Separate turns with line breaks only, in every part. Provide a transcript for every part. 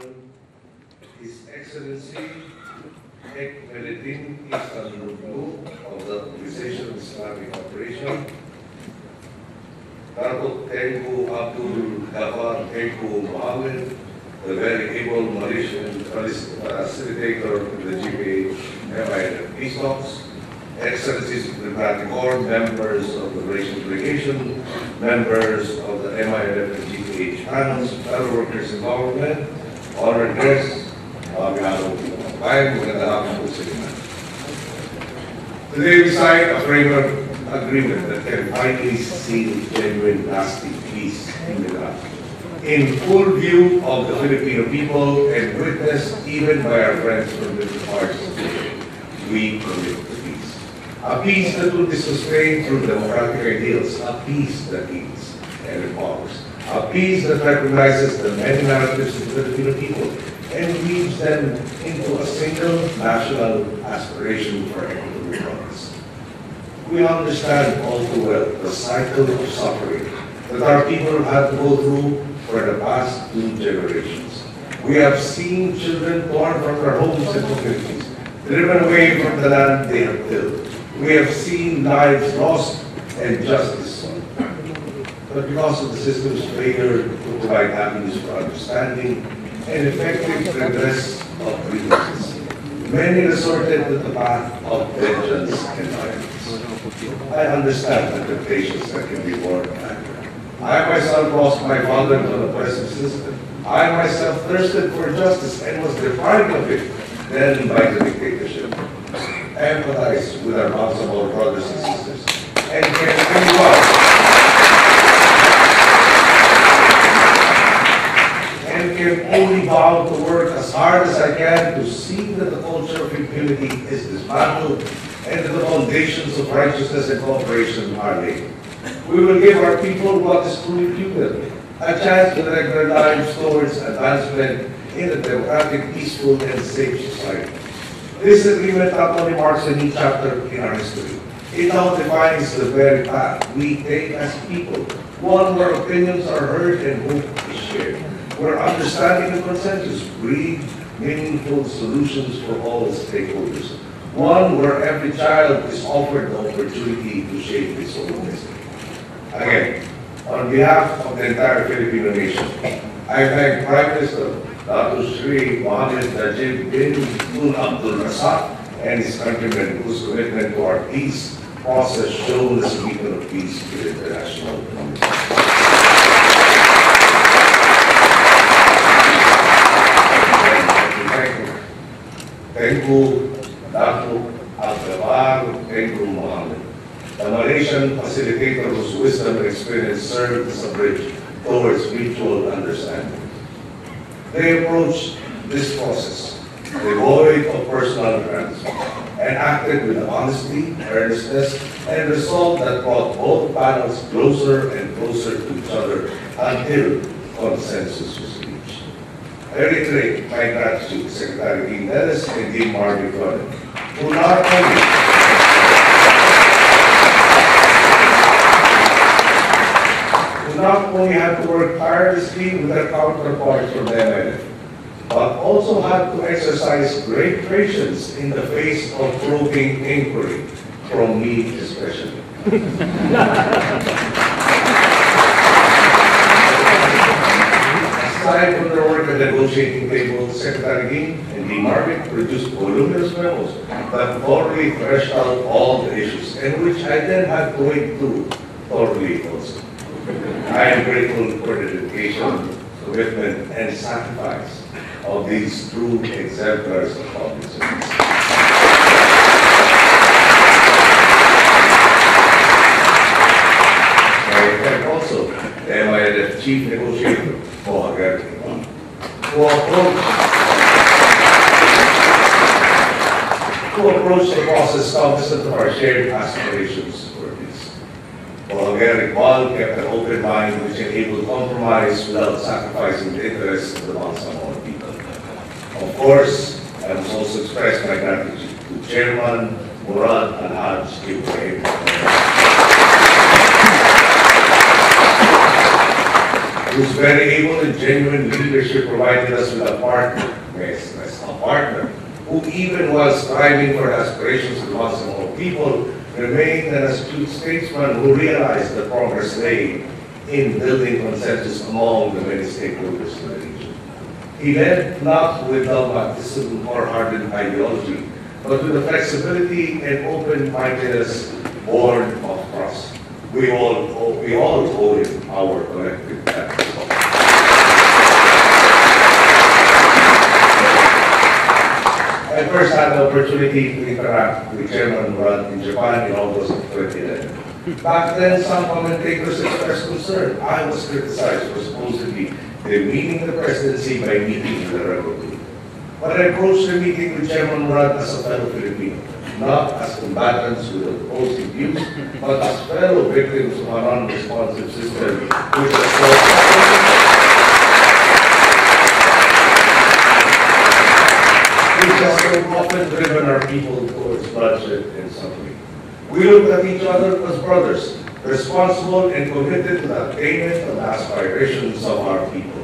Chairman, His Excellency Ekmelettin Istanbul of the Muslim Islamic Liberation Front, Dato Abdul Mohagher, the very able Malaysian facilitator of the MILF peace talks, Excellencies of the Diplomatic Corps, members of the Malaysian delegation, members of the MILF and GPH panels, fellow workers in government, honored guests, today we signed a framework agreement that can finally seal genuine, lasting peace in Mindanao, in full view of the Filipino people and witnessed even by our friends from different parts of the world. We commit to peace. A peace that will be sustained through democratic ideals, a peace that heals and empowers, a peace that recognizes the many narratives of the Filipino people and weaves them into a single national aspiration for equitable progress. We understand all too well the cycle of suffering that our people had to go through for the past 2 generations. We have seen children torn from their homes and communities, driven away from the land they have built. We have seen lives lost and justice sought. But because of the system's failure to provide avenues for understanding and effective redress of grievances, many resorted to the path of vengeance and violence. I understand the temptations that can be born of anger. I myself lost my father to the oppressive system. I myself thirsted for justice and was deprived of it, then by the dictatorship. Empathize with our Bangsamoro brothers and sisters, and can only vow to work as hard as I can to see that the culture of impunity is dismantled and that the foundations of righteousness and cooperation are laid. We will give our people what is truly due them, a chance to direct their lives towards advancement in a democratic, peaceful, and safe society. This agreement not only marks a new chapter in our history, it now defines the very path we take as people, one where opinions are heard and hope is shared, where understanding and consensus breed meaningful solutions for all stakeholders, one where every child is offered the opportunity to shape his own destiny. Again, on behalf of the entire Filipino nation, I thank Prime Minister Dato Mohammed Najib bin Abdul Razak and his countrymen whose commitment to our peace process shown as a beacon of peace to the international community. Thank you, Dato, Abdul, thank you, Mohammed, the Malaysian facilitator whose wisdom and experience served as a bridge towards mutual understanding. They approached this process devoid of personal grants and acted with honesty, earnestness, and resolve that brought both panels closer and closer to each other until consensus was reached. I reiterate my gratitude to Secretary Quintos and Dean Marvic Leonen, who not only had to work tirelessly with their counterparts from the MILF, but also had to exercise great patience in the face of probing inquiry, from me especially. Aside from their work at the negotiating table, Secretary Dean and Dean Marvic produced voluminous memos that thoroughly threshed out all the issues, and which I then had to wade through thoroughly also. I am grateful for the dedication, commitment, and sacrifice of these true exemplars of public service. I thank also the MILF Chief Negotiator, Mohagher Iqbal, who approached the process cognizant of our shared aspirations for peace. Mohagher Iqbal kept an open mind which enabled compromise without sacrificing the interests of the Bangsamoro people. Of course, I must also express my gratitude to Chairman Murad and Haj Ibrahim. whose very able and genuine leadership provided us with a partner, who even while striving for the aspirations of the Bangsamoro people, remained an astute statesman who realized the progress made in building consensus among the many stakeholders in the region. He led not with dogmatism or hardened ideology, but with the flexibility and open-mindedness born of trust. We all owe him our collective thanks. I first had the opportunity to interact with Chairman Murad in Japan in August of 2011. Back then, some commentators expressed concern. I was criticized for supposedly demeaning the presidency by meeting in the rebel group. But I approached the meeting with Chairman Murad as a fellow Filipino, not as combatants with opposing views, but as fellow victims of an unresponsive system which has so often driven our people towards bloodshed and suffering. We look at each other as brothers, responsible and committed to the attainment of the aspirations of our people.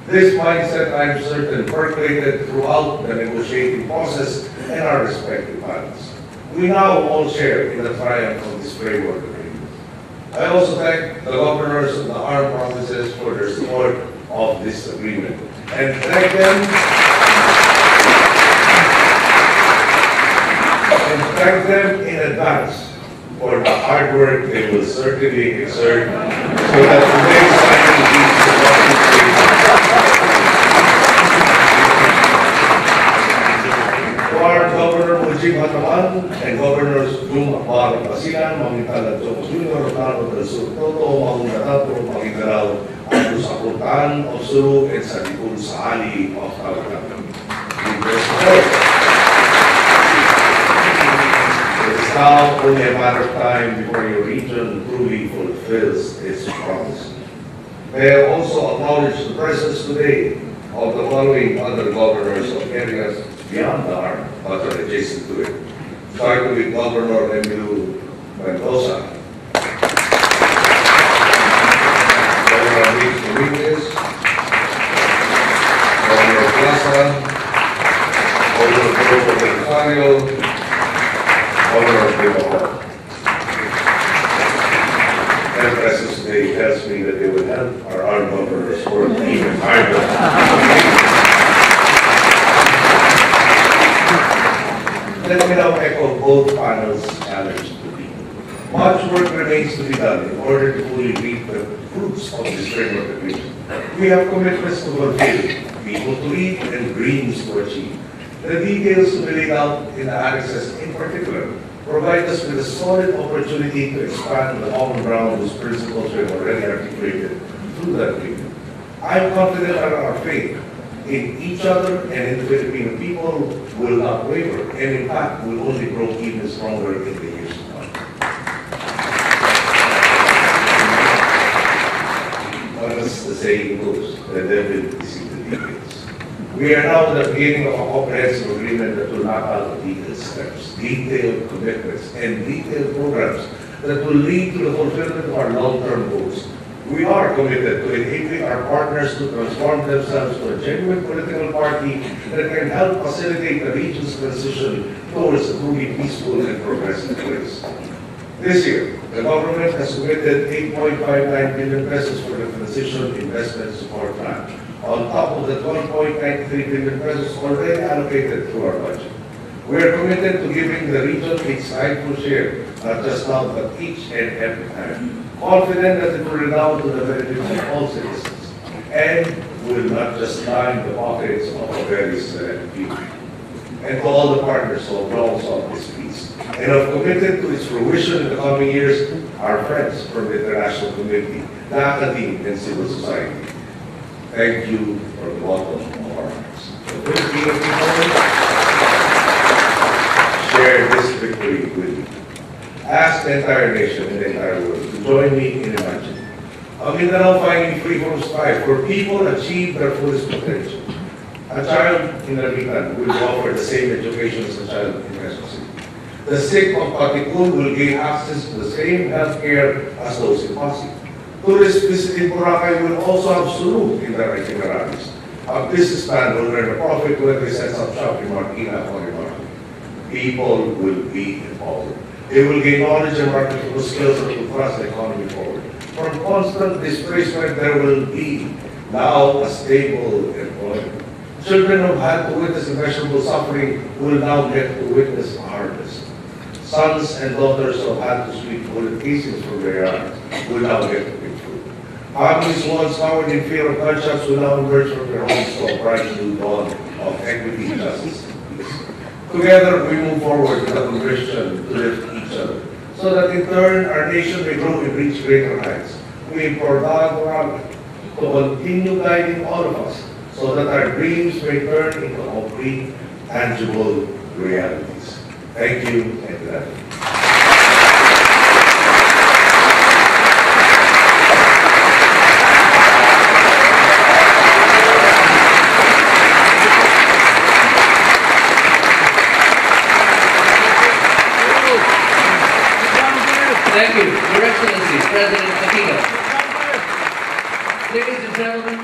This mindset, I am certain, percolated throughout the negotiating process and our respective panels. We now all share in the triumph of this framework agreement. I also thank the governors of the armed provinces for their support of this agreement, and thank them in advance for the hard work they will certainly exert so that today's signing leads to to our Governor Najib and Governors Akbar Basilan, Mamintal Dato Jr., Dato del Sur Toto, Dato Magindanao, Abdul sa Puntaan of Sulu, and sa Dipul sa Ali of Malacañang. Now only a matter of time before your region truly fulfills its promise. May I also acknowledge the presence today of the following other governors of areas beyond the arm, but are adjacent to it. Starting with Governor Abdul, Mendoza, Governor Luis, Governor Plaza, Governor Pedro Rosario, Governor Benigno. Their presence today tells me that they will help our armed governors work even harder. Let me now echo both panels' challenge to people. Much work remains to be done in order to fully reap the fruits of this framework agreement. We have commitments to fulfill, people to lead, and dreams to achieve. The details to be laid out in the annexes in particular provide us with a solid opportunity to expand the common ground whose principles we have already articulated through that agreement. I am confident that our faith in each other and in the Filipino people will not waver, and in fact will only grow even stronger in the years to come. As the saying goes, the devil is in the details. We are now at the beginning of a comprehensive agreement that will knock out detailed steps, detailed commitments, and detailed programs that will lead to the fulfillment of our long-term goals. We are committed to enabling our partners to transform themselves to a genuine political party that can help facilitate the region's transition towards a truly peaceful and progressive place. This year, the government has committed 8.59 billion pesos for the Transition Investment Support Plan, on top of the 12.93 billion pesos already allocated through our budget. We are committed to giving the region its rightful share, not just now, but each and every time. Confident that it will redound to the benefit of all citizens, and will not just line the pockets of a very select few. And to all the partners who have long sought this peace, and have committed to its fruition in the coming years, our friends from the international community, the academe, and civil society. Thank you from the bottom of our hearts. The Filipino people share this victory with you. Ask the entire nation and the entire world to join me in imagining a Mindanao finding free from strife, where people achieve their fullest potential. A child in Narmitan will offer the same education as a child in Quezon City. The sick of Patikul will gain access to the same health care as those in Pasig. Tourists visiting Boracay will also have suluk in their itineraries. A businessman will earn a profit whether he sets up shop in Marikina or in Boracay. People will be empowered. They will gain knowledge and marketable skills that will thrust the economy forward. From constant displacement, there will be now a stable employment. Children who had to witness immeasurable suffering will now get to witness a harvest. Sons and daughters who had to sweep bullet casings from their yards will now get to pick fruit. Families once cowered in fear of gunshots will now emerge from their homes to a bright new dawn of equity, justice, and peace. Together, we move forward with a conviction to lift each other, so that in turn, our nation may grow and reach greater heights. We implore God to continue guiding all of us, so that our dreams may turn into concrete, tangible realities. Thank you, and good afternoon.
Thank you, Your Excellency, President Aquino. Ladies and gentlemen,